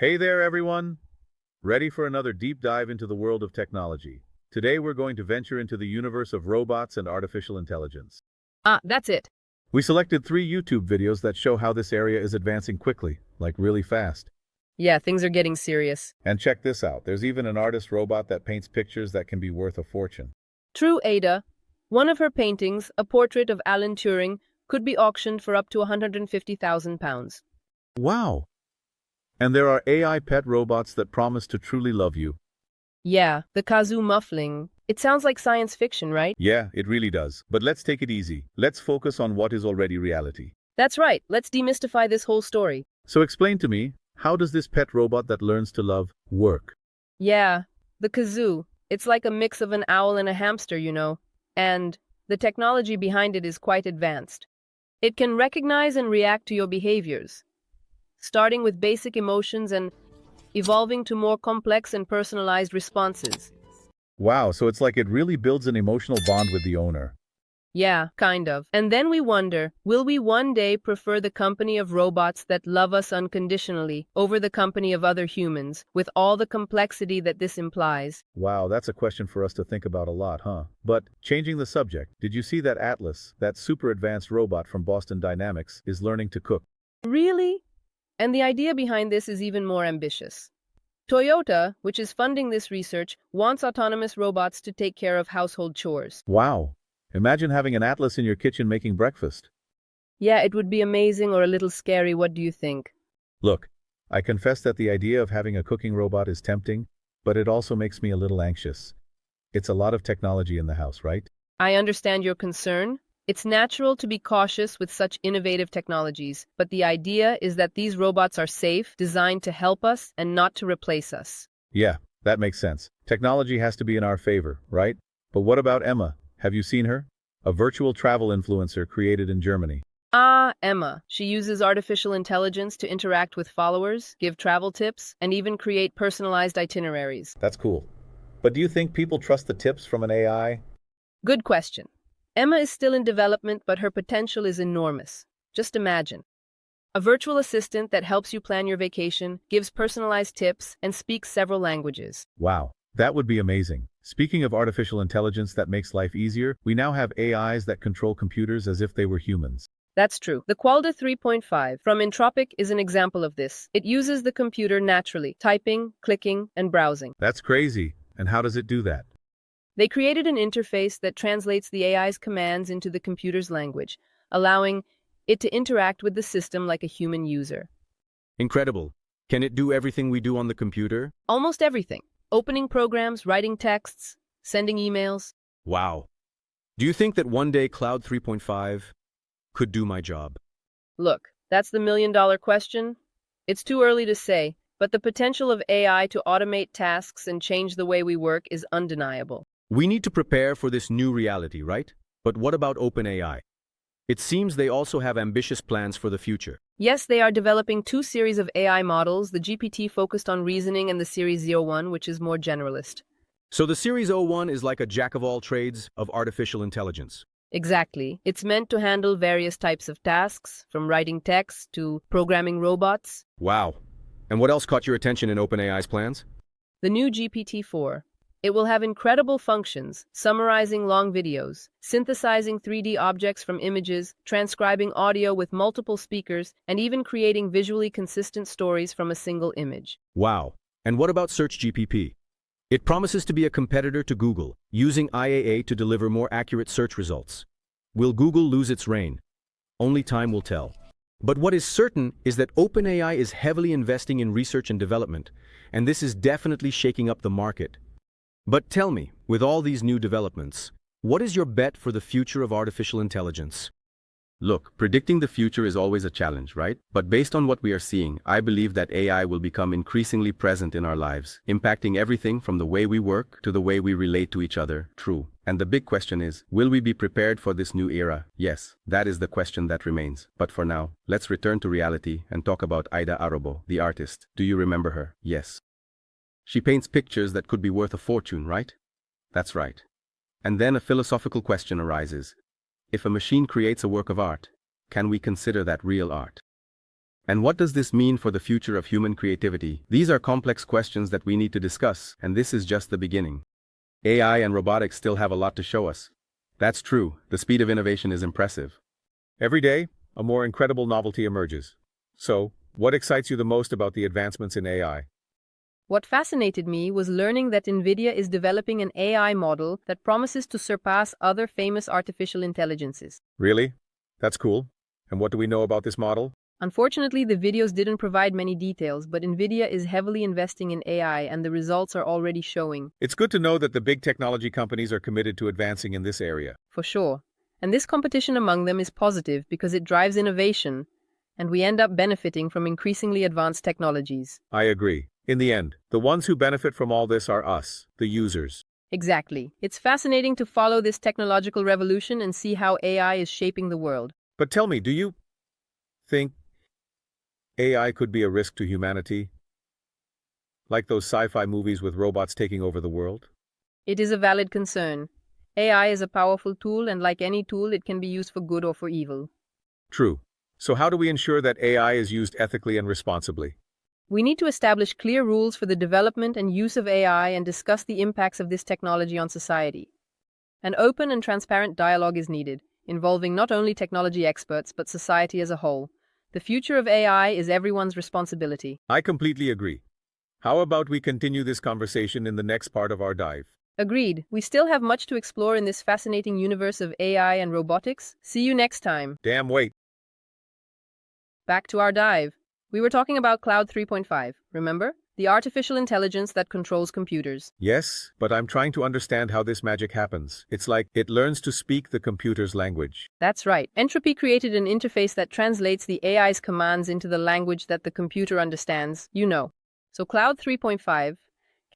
Hey there, everyone! Ready for another deep dive into the world of technology? Today we're going to venture into the universe of robots and artificial intelligence. That's it. We selected 3 YouTube videos that show how this area is advancing quickly, like really fast. Yeah, things are getting serious. And check this out, there's even an artist robot that paints pictures that can be worth a fortune. True, Ada. One of her paintings, a portrait of Alan Turing, could be auctioned for up to £150,000. Wow! And there are AI pet robots that promise to truly love you. Yeah, the kazoo muffling. It sounds like science fiction, right? Yeah, it really does. But let's take it easy. Let's focus on what is already reality. That's right. Let's demystify this whole story. So explain to me, how does this pet robot that learns to love work? Yeah, the kazoo. It's like a mix of an owl and a hamster, you know. And the technology behind it is quite advanced. It can recognize and react to your behaviors, starting with basic emotions and evolving to more complex and personalized responses. Wow, so it's like it really builds an emotional bond with the owner. Yeah, kind of. And then we wonder, will we one day prefer the company of robots that love us unconditionally over the company of other humans, with all the complexity that this implies? Wow, that's a question for us to think about a lot, huh? But, changing the subject, did you see that Atlas, that super advanced robot from Boston Dynamics, is learning to cook? Really? And the idea behind this is even more ambitious. Toyota, which is funding this research, wants autonomous robots to take care of household chores. Wow! Imagine having an Atlas in your kitchen making breakfast. Yeah, it would be amazing or a little scary. What do you think? Look, I confess that the idea of having a cooking robot is tempting, but it also makes me a little anxious. It's a lot of technology in the house, right? I understand your concern. It's natural to be cautious with such innovative technologies, but the idea is that these robots are safe, designed to help us and not to replace us. Yeah, that makes sense. Technology has to be in our favor, right? But what about Emma? Have you seen her? A virtual travel influencer created in Germany. Emma. She uses artificial intelligence to interact with followers, give travel tips, and even create personalized itineraries. That's cool. But do you think people trust the tips from an AI? Good question. Emma is still in development, but her potential is enormous. Just imagine. A virtual assistant that helps you plan your vacation, gives personalized tips, and speaks several languages. Wow, that would be amazing. Speaking of artificial intelligence that makes life easier, we now have AIs that control computers as if they were humans. That's true. The CLAUDE 3.5 from Entropic is an example of this. It uses the computer naturally, typing, clicking, and browsing. That's crazy. And how does it do that? They created an interface that translates the AI's commands into the computer's language, allowing it to interact with the system like a human user. Incredible. Can it do everything we do on the computer? Almost everything. Opening programs, writing texts, sending emails. Wow. Do you think that one day CLAUDE 3.5 could do my job? Look, that's the million-dollar question. It's too early to say, but the potential of AI to automate tasks and change the way we work is undeniable. We need to prepare for this new reality, right? But what about OpenAI? It seems they also have ambitious plans for the future. Yes, they are developing 2 series of AI models, the GPT focused on reasoning and the Series 01, which is more generalist. So the Series 01 is like a jack-of-all-trades of artificial intelligence. Exactly. It's meant to handle various types of tasks, from writing text to programming robots. Wow. And what else caught your attention in OpenAI's plans? The new GPT-4. It will have incredible functions, summarizing long videos, synthesizing 3D objects from images, transcribing audio with multiple speakers, and even creating visually consistent stories from a single image. Wow. And what about SearchGPT? It promises to be a competitor to Google, using IAA to deliver more accurate search results. Will Google lose its reign? Only time will tell. But what is certain is that OpenAI is heavily investing in research and development, and this is definitely shaking up the market. But tell me, with all these new developments, what is your bet for the future of artificial intelligence? Look, predicting the future is always a challenge, right? But based on what we are seeing, I believe that AI will become increasingly present in our lives, impacting everything from the way we work to the way we relate to each other. True. And the big question is, will we be prepared for this new era? Yes, that is the question that remains. But for now, let's return to reality and talk about Ida Arobo, the artist. Do you remember her? Yes. She paints pictures that could be worth a fortune, right? That's right. And then a philosophical question arises. If a machine creates a work of art, can we consider that real art? And what does this mean for the future of human creativity? These are complex questions that we need to discuss, and this is just the beginning. AI and robotics still have a lot to show us. That's true, the speed of innovation is impressive. Every day, a more incredible novelty emerges. So, what excites you the most about the advancements in AI? What fascinated me was learning that NVIDIA is developing an AI model that promises to surpass other famous artificial intelligences. Really? That's cool. And what do we know about this model? Unfortunately, the videos didn't provide many details, but NVIDIA is heavily investing in AI and the results are already showing. It's good to know that the big technology companies are committed to advancing in this area. For sure. And this competition among them is positive because it drives innovation, and we end up benefiting from increasingly advanced technologies. I agree. In the end, the ones who benefit from all this are us, the users. Exactly. It's fascinating to follow this technological revolution and see how AI is shaping the world. But tell me, do you think AI could be a risk to humanity? Like those sci-fi movies with robots taking over the world? It is a valid concern. AI is a powerful tool, and like any tool, it can be used for good or for evil. True. So how do we ensure that AI is used ethically and responsibly? We need to establish clear rules for the development and use of AI and discuss the impacts of this technology on society. An open and transparent dialogue is needed, involving not only technology experts but society as a whole. The future of AI is everyone's responsibility. I completely agree. How about we continue this conversation in the next part of our dive? Agreed. We still have much to explore in this fascinating universe of AI and robotics. See you next time. Damn, wait. Back to our dive. We were talking about CLAUDE 3.5, remember? The artificial intelligence that controls computers. Yes, but I'm trying to understand how this magic happens. It's like it learns to speak the computer's language. That's right. Entropy created an interface that translates the AI's commands into the language that the computer understands, you know. So CLAUDE 3.5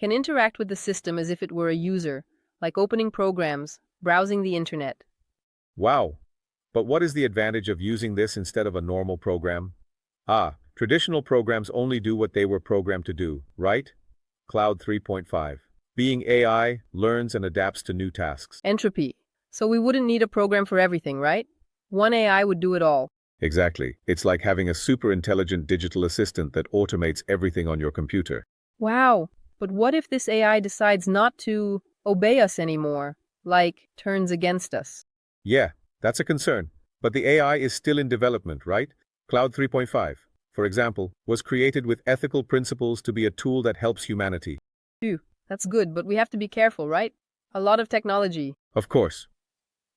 can interact with the system as if it were a user, like opening programs, browsing the internet. Wow. But what is the advantage of using this instead of a normal program? Traditional programs only do what they were programmed to do, right? CLAUDE 3.5. Being AI, learns and adapts to new tasks. Entropy. So we wouldn't need a program for everything, right? One AI would do it all. Exactly. It's like having a super intelligent digital assistant that automates everything on your computer. Wow. But what if this AI decides not to obey us anymore? Like, turns against us? Yeah, that's a concern. But the AI is still in development, right? CLAUDE 3.5, for example, was created with ethical principles to be a tool that helps humanity. Phew, that's good, but we have to be careful, right? A lot of technology. Of course.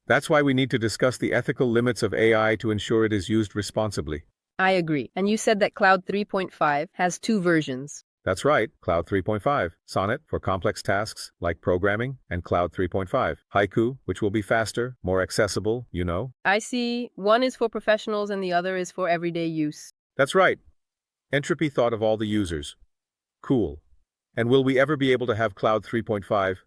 That's why we need to discuss the ethical limits of AI to ensure it is used responsibly. I agree. And you said that CLAUDE 3.5 has 2 versions. That's right, CLAUDE 3.5, Sonnet for complex tasks like programming, and CLAUDE 3.5, Haiku, which will be faster, more accessible, you know. I see. One is for professionals and the other is for everyday use. That's right. Entropy thought of all the users. Cool. And will we ever be able to have CLAUDE 3.5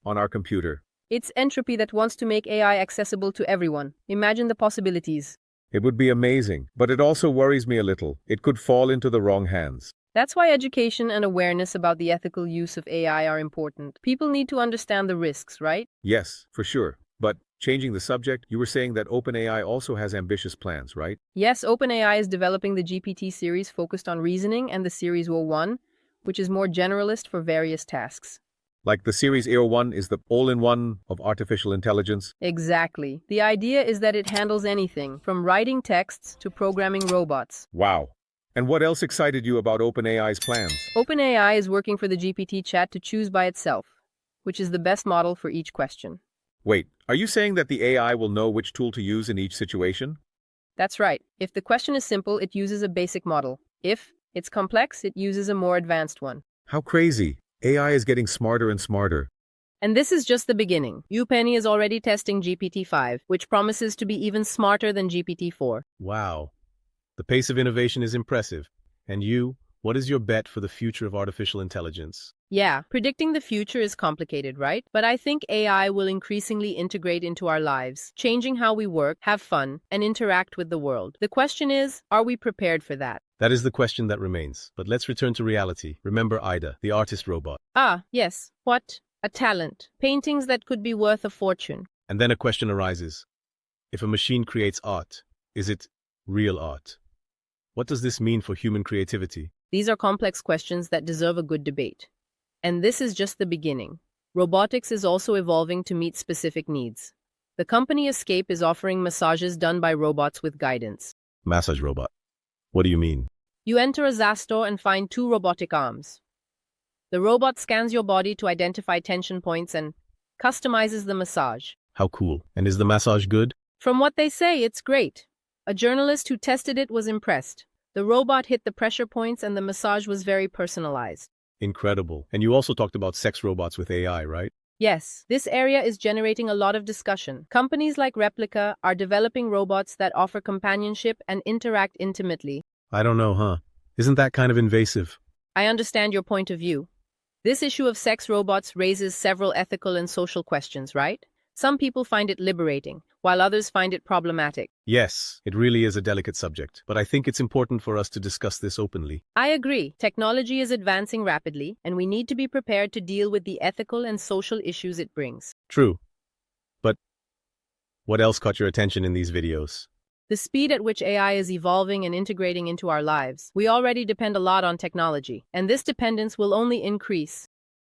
on our computer? It's Entropy that wants to make AI accessible to everyone. Imagine the possibilities. It would be amazing, but it also worries me a little. It could fall into the wrong hands. That's why education and awareness about the ethical use of AI are important. People need to understand the risks, right? Yes, for sure. But changing the subject, you were saying that OpenAI also has ambitious plans, right? Yes, OpenAI is developing the GPT series focused on reasoning and the Series O1, which is more generalist for various tasks. Like the Series A01 is the all-in-one of artificial intelligence? Exactly. The idea is that it handles anything, from writing texts to programming robots. Wow. And what else excited you about OpenAI's plans? OpenAI is working for the GPT chat to choose by itself, which is the best model for each question. Wait, are you saying that the AI will know which tool to use in each situation? That's right. If the question is simple, it uses a basic model. If it's complex, it uses a more advanced one. How crazy. AI is getting smarter and smarter. And this is just the beginning. OpenAI is already testing GPT-5, which promises to be even smarter than GPT-4. Wow. The pace of innovation is impressive. And you, what is your bet for the future of artificial intelligence? Yeah, predicting the future is complicated, right? But I think AI will increasingly integrate into our lives, changing how we work, have fun, and interact with the world. The question is, are we prepared for that? That is the question that remains. But let's return to reality. Remember Ida, the artist robot. Ah, yes. What? A talent. Paintings that could be worth a fortune. And then a question arises. If a machine creates art, is it real art? What does this mean for human creativity? These are complex questions that deserve a good debate. And this is just the beginning. Robotics is also evolving to meet specific needs. The company Escape is offering massages done by robots with guidance. Massage robot. What do you mean? You enter a ZA store and find two robotic arms. The robot scans your body to identify tension points and customizes the massage. How cool. And is the massage good? From what they say, it's great. A journalist who tested it was impressed. The robot hit the pressure points and the massage was very personalized. Incredible. And you also talked about sex robots with AI, right? Yes, this area is generating a lot of discussion. Companies like Replica are developing robots that offer companionship and interact intimately. I don't know, huh? Isn't that kind of invasive? I understand your point of view. This issue of sex robots raises several ethical and social questions, right? Some people find it liberating, while others find it problematic. Yes, it really is a delicate subject, but I think it's important for us to discuss this openly. I agree. Technology is advancing rapidly, and we need to be prepared to deal with the ethical and social issues it brings. True. But what else caught your attention in these videos? The speed at which AI is evolving and integrating into our lives. We already depend a lot on technology, and this dependence will only increase.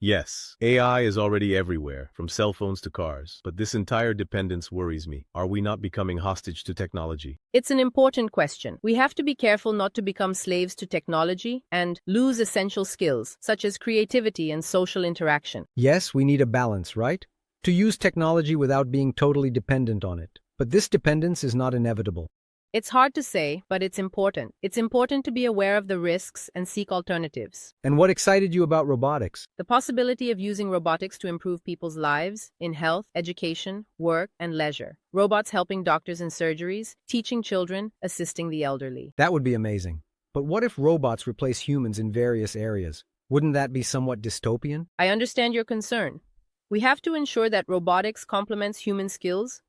Yes, AI is already everywhere, from cell phones to cars, but this entire dependence worries me. Are we not becoming hostage to technology? It's an important question. We have to be careful not to become slaves to technology and lose essential skills, such as creativity and social interaction. Yes, we need a balance, right? To use technology without being totally dependent on it. But this dependence is not inevitable. It's hard to say, but it's important. It's important to be aware of the risks and seek alternatives. And what excited you about robotics? The possibility of using robotics to improve people's lives in health, education, work, and leisure. Robots helping doctors in surgeries, teaching children, assisting the elderly. That would be amazing. But what if robots replace humans in various areas? Wouldn't that be somewhat dystopian? I understand your concern. We have to ensure that robotics complements human skills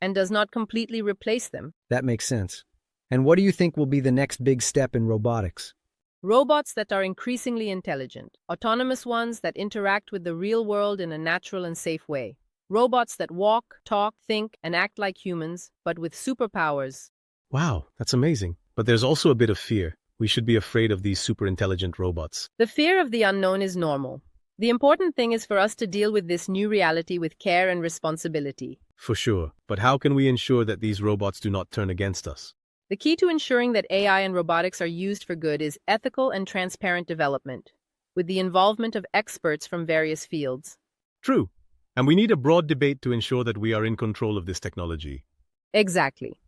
and does not completely replace them. That makes sense. And what do you think will be the next big step in robotics? Robots that are increasingly intelligent, autonomous ones that interact with the real world in a natural and safe way. Robots that walk, talk, think, and act like humans, but with superpowers. Wow, that's amazing. But there's also a bit of fear. We should be afraid of these super intelligent robots. The fear of the unknown is normal. The important thing is for us to deal with this new reality with care and responsibility. For sure. But how can we ensure that these robots do not turn against us? The key to ensuring that AI and robotics are used for good is ethical and transparent development, with the involvement of experts from various fields. True. And we need a broad debate to ensure that we are in control of this technology. Exactly.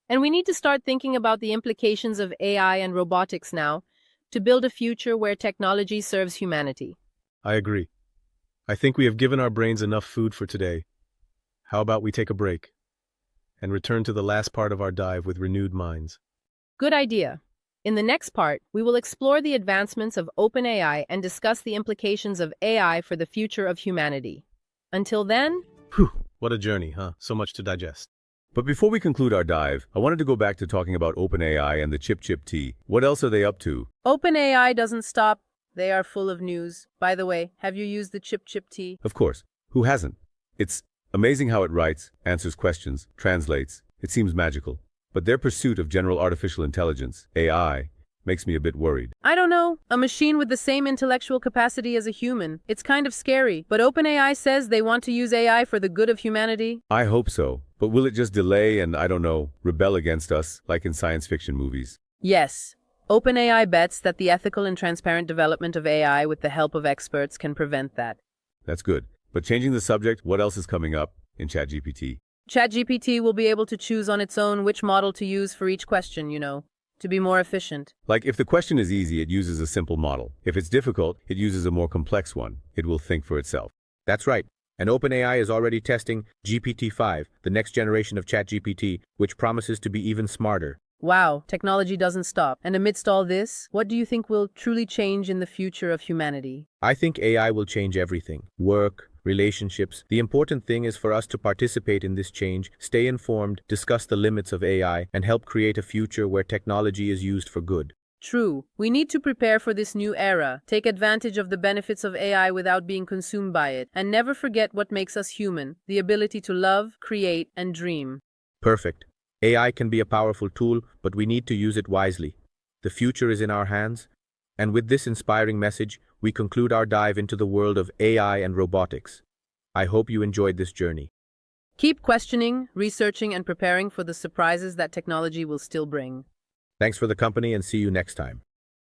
And we need to start thinking about the implications of AI and robotics now to build a future where technology serves humanity. I agree. I think we have given our brains enough food for today. How about we take a break and return to the last part of our dive with renewed minds? Good idea. In the next part, we will explore the advancements of OpenAI and discuss the implications of AI for the future of humanity. Until then, Whew, what a journey, huh? So much to digest. But before we conclude our dive, I wanted to go back to talking about OpenAI and the ChatGPT. What else are they up to? OpenAI doesn't stop. They are full of news. By the way, have you used the ChatGPT? Of course, who hasn't? It's amazing how it writes, answers questions, translates. It seems magical. But their pursuit of general artificial intelligence, AI, makes me a bit worried. I don't know. A machine with the same intellectual capacity as a human. It's kind of scary. But OpenAI says they want to use AI for the good of humanity. I hope so. But will it just delay and, I don't know, rebel against us, like in science fiction movies? Yes. OpenAI bets that the ethical and transparent development of AI with the help of experts can prevent that. That's good. But changing the subject, what else is coming up in ChatGPT? ChatGPT will be able to choose on its own which model to use for each question, to be more efficient. Like, if the question is easy, it uses a simple model. If it's difficult, it uses a more complex one. It will think for itself. That's right. And OpenAI is already testing GPT-5, the next generation of ChatGPT, which promises to be even smarter. Wow, technology doesn't stop. And amidst all this, what do you think will truly change in the future of humanity? I think AI will change everything. Work, relationships. The important thing is for us to participate in this change, stay informed, discuss the limits of AI, and help create a future where technology is used for good. True. We need to prepare for this new era, take advantage of the benefits of AI without being consumed by it, and never forget what makes us human, the ability to love, create, and dream. Perfect. AI can be a powerful tool, but we need to use it wisely. The future is in our hands. And with this inspiring message, we conclude our dive into the world of AI and robotics. I hope you enjoyed this journey. Keep questioning, researching, and preparing for the surprises that technology will still bring. Thanks for the company and see you next time.